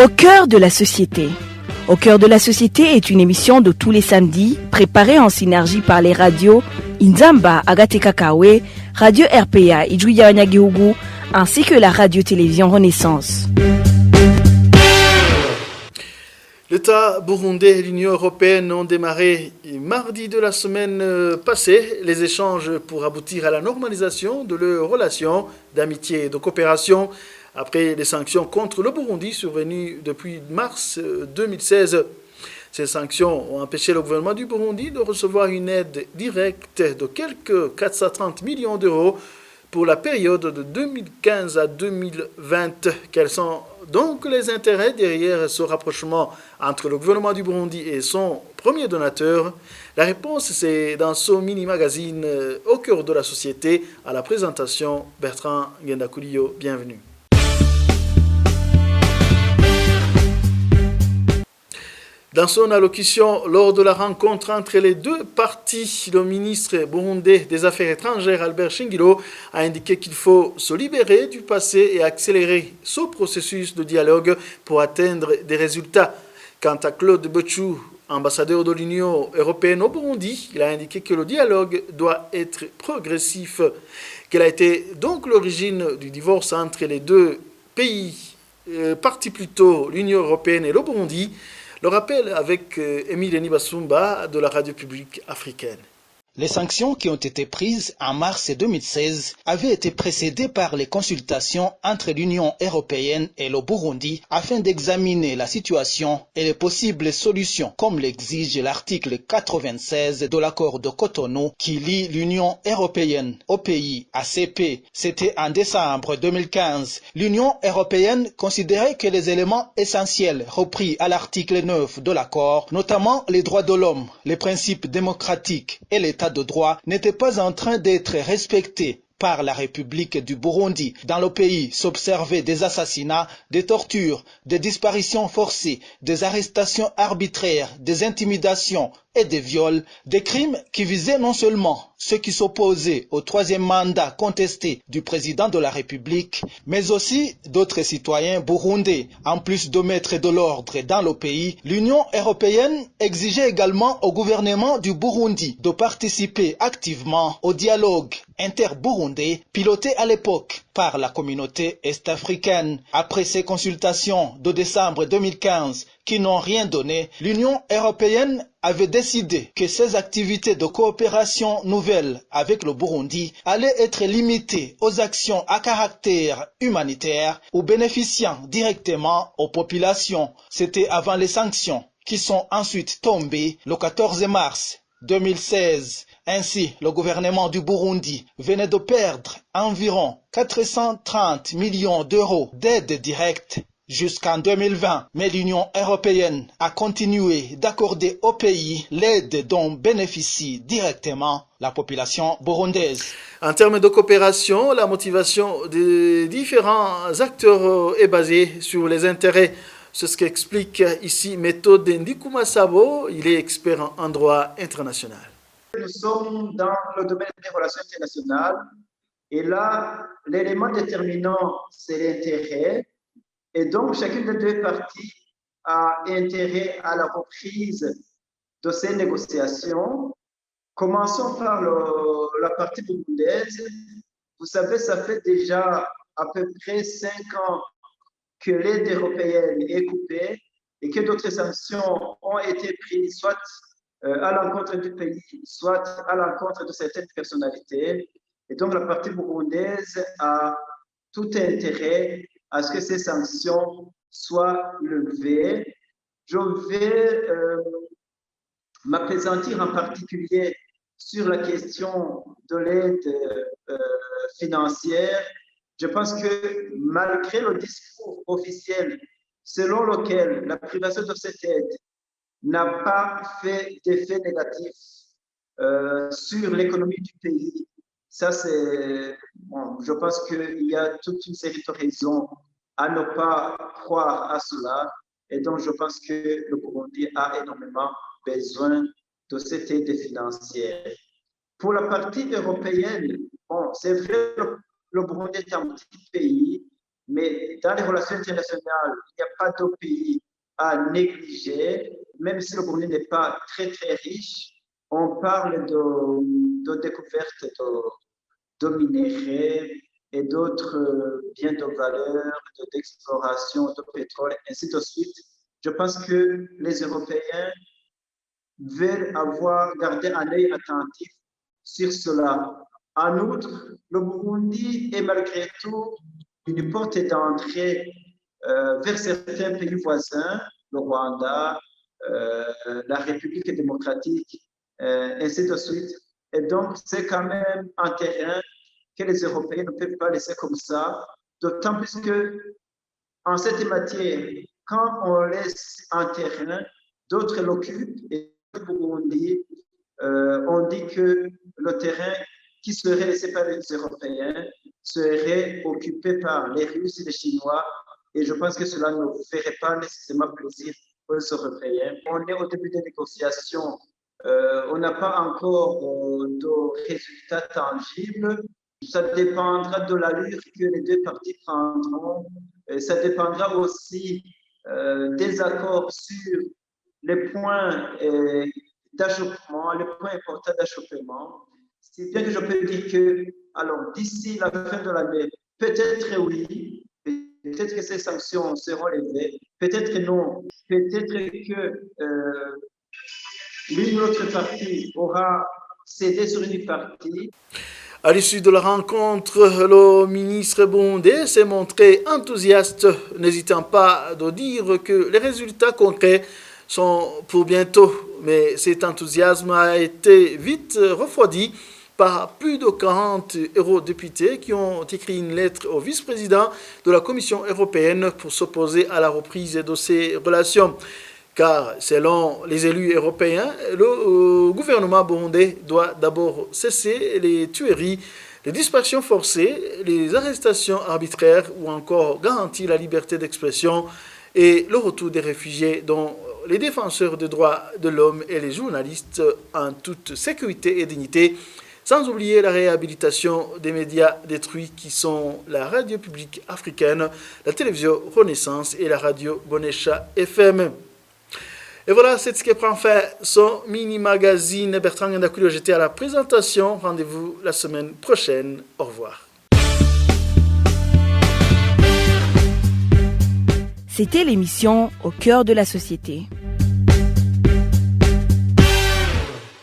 Au cœur de la société. Au cœur de la société est une émission de tous les samedis, préparée en synergie par les radios Inzamba, Agatekakawe, Radio RPA, Ijouya-Wanyagihugu, ainsi que la radio-télévision Renaissance. L'État burundais et l'Union européenne ont démarré mardi de la semaine passée les échanges pour aboutir à la normalisation de leurs relations d'amitié et de coopération après les sanctions contre le Burundi survenues depuis mars 2016. Ces sanctions ont empêché le gouvernement du Burundi de recevoir une aide directe de quelques 430 millions d'euros pour la période de 2015 à 2020. Quels sont donc les intérêts derrière ce rapprochement entre le gouvernement du Burundi et son premier donateur? La réponse, c'est dans ce mini-magazine Au cœur de la société. À la présentation, Bertrand Ngendakuliyo. Bienvenue. Dans son allocution lors de la rencontre entre les deux parties, le ministre burundais des Affaires étrangères Albert Shingiro a indiqué qu'il faut se libérer du passé et accélérer ce processus de dialogue pour atteindre des résultats. Quant à Claude Bechou, ambassadeur de l'Union européenne au Burundi, il a indiqué que le dialogue doit être progressif. Quelle a été donc l'origine du divorce entre les deux pays, partis plutôt l'Union européenne et le Burundi? Le rappel avec Émile Nibasumba de la radio publique africaine. Les sanctions qui ont été prises en mars 2016 avaient été précédées par les consultations entre l'Union européenne et le Burundi afin d'examiner la situation et les possibles solutions, comme l'exige l'article 96 de l'accord de Cotonou qui lie l'Union européenne aux pays ACP. C'était en décembre 2015. L'Union européenne considérait que les éléments essentiels repris à l'article 9 de l'accord, notamment les droits de l'homme, les principes démocratiques et l'état de droit, n'était pas en train d'être respecté par la République du Burundi. Dans le pays s'observaient des assassinats, des tortures, des disparitions forcées, des arrestations arbitraires, des intimidations et des viols, des crimes qui visaient non seulement ceux qui s'opposaient au troisième mandat contesté du président de la République, mais aussi d'autres citoyens burundais. En plus de mettre de l'ordre dans le pays, l'Union européenne exigeait également au gouvernement du Burundi de participer activement au dialogue inter-burundais piloté à l'époque par la communauté est-africaine. Après ces consultations de décembre 2015 qui n'ont rien donné, l'Union européenne avait décidé que ces activités de coopération nouvelles avec le Burundi allaient être limitées aux actions à caractère humanitaire ou bénéficiant directement aux populations. C'était avant les sanctions qui sont ensuite tombées le 14 mars 2016. Ainsi, le gouvernement du Burundi venait de perdre environ 430 millions d'euros d'aide directe jusqu'en 2020. Mais l'Union européenne a continué d'accorder au pays l'aide dont bénéficie directement la population burundaise. En termes de coopération, la motivation des différents acteurs est basée sur les intérêts. C'est ce qu'explique ici Méthode Ndikumasabo. Il est expert en droit international. Nous sommes dans le domaine des relations internationales et là, l'élément déterminant, c'est l'intérêt. Et donc, chacune des deux parties a intérêt à la reprise de ces négociations. Commençons par la partie burundaise. Vous savez, ça fait déjà à peu près 5 ans que l'aide européenne est coupée et que d'autres sanctions ont été prises, soit à l'encontre du pays, soit à l'encontre de certaines personnalités. Et donc, la partie burundaise a tout intérêt à ce que ces sanctions soient levées. Je vais m'appesantir en particulier sur la question de l'aide financière. Je pense que malgré le discours officiel selon lequel la privation de cette aide n'a pas fait d'effet négatif sur l'économie du pays, ça c'est bon, je pense qu'il y a toute une série de raisons à ne pas croire à cela, et donc je pense que le Burundi a énormément besoin de cette aide financière. Pour la partie européenne, bon, c'est vrai, le Burundi est un petit pays, Mais dans les relations internationales, il n'y a pas de pays à négliger, même si le Burundi n'est pas très très riche. On parle de découverte de minéraux et d'autres biens de valeur, d'exploration de pétrole, ainsi de suite. Je pense que les Européens veulent garder un œil attentif sur cela. En outre, le Burundi est malgré tout une porte d'entrée vers certains pays voisins, le Rwanda, la République démocratique, ainsi de suite. Et donc, c'est quand même un terrain que les Européens ne peuvent pas laisser comme ça, d'autant plus que en cette matière, quand on laisse un terrain, d'autres l'occupent et on dit que le terrain qui serait laissé par les Européens serait occupé par les Russes et les Chinois, et je pense que cela ne ferait pas nécessairement plaisir aux Européens. On est au début des négociations, on n'a pas encore de résultats tangibles. Ça dépendra de l'allure que les deux parties prendront. Et ça dépendra aussi des accords sur les points d'achoppement, les points importants d'achoppement. C'est bien que je peux dire que, alors, d'ici la fin de l'année, peut-être oui, peut-être que ces sanctions seront levées, peut-être non, peut-être que l'une ou l'autre partie aura cédé sur une partie. À l'issue de la rencontre, le ministre burundais s'est montré enthousiaste, n'hésitant pas de dire que les résultats concrets sont pour bientôt. Mais cet enthousiasme a été vite refroidi par plus de 40 eurodéputés qui ont écrit une lettre au vice-président de la Commission européenne pour s'opposer à la reprise de ces relations. Car selon les élus européens, le gouvernement burundais doit d'abord cesser les tueries, les disparitions forcées, les arrestations arbitraires ou encore garantir la liberté d'expression et le retour des réfugiés dont les défenseurs des droits de l'homme et les journalistes en toute sécurité et dignité, sans oublier la réhabilitation des médias détruits qui sont la radio publique africaine, la télévision Renaissance et la radio Bonesha FM. Et voilà, c'est ce qui prend fin son mini-magazine. Bertrand Ngandakoulio, j'étais à la présentation. Rendez-vous la semaine prochaine. Au revoir. C'était l'émission Au cœur de la société.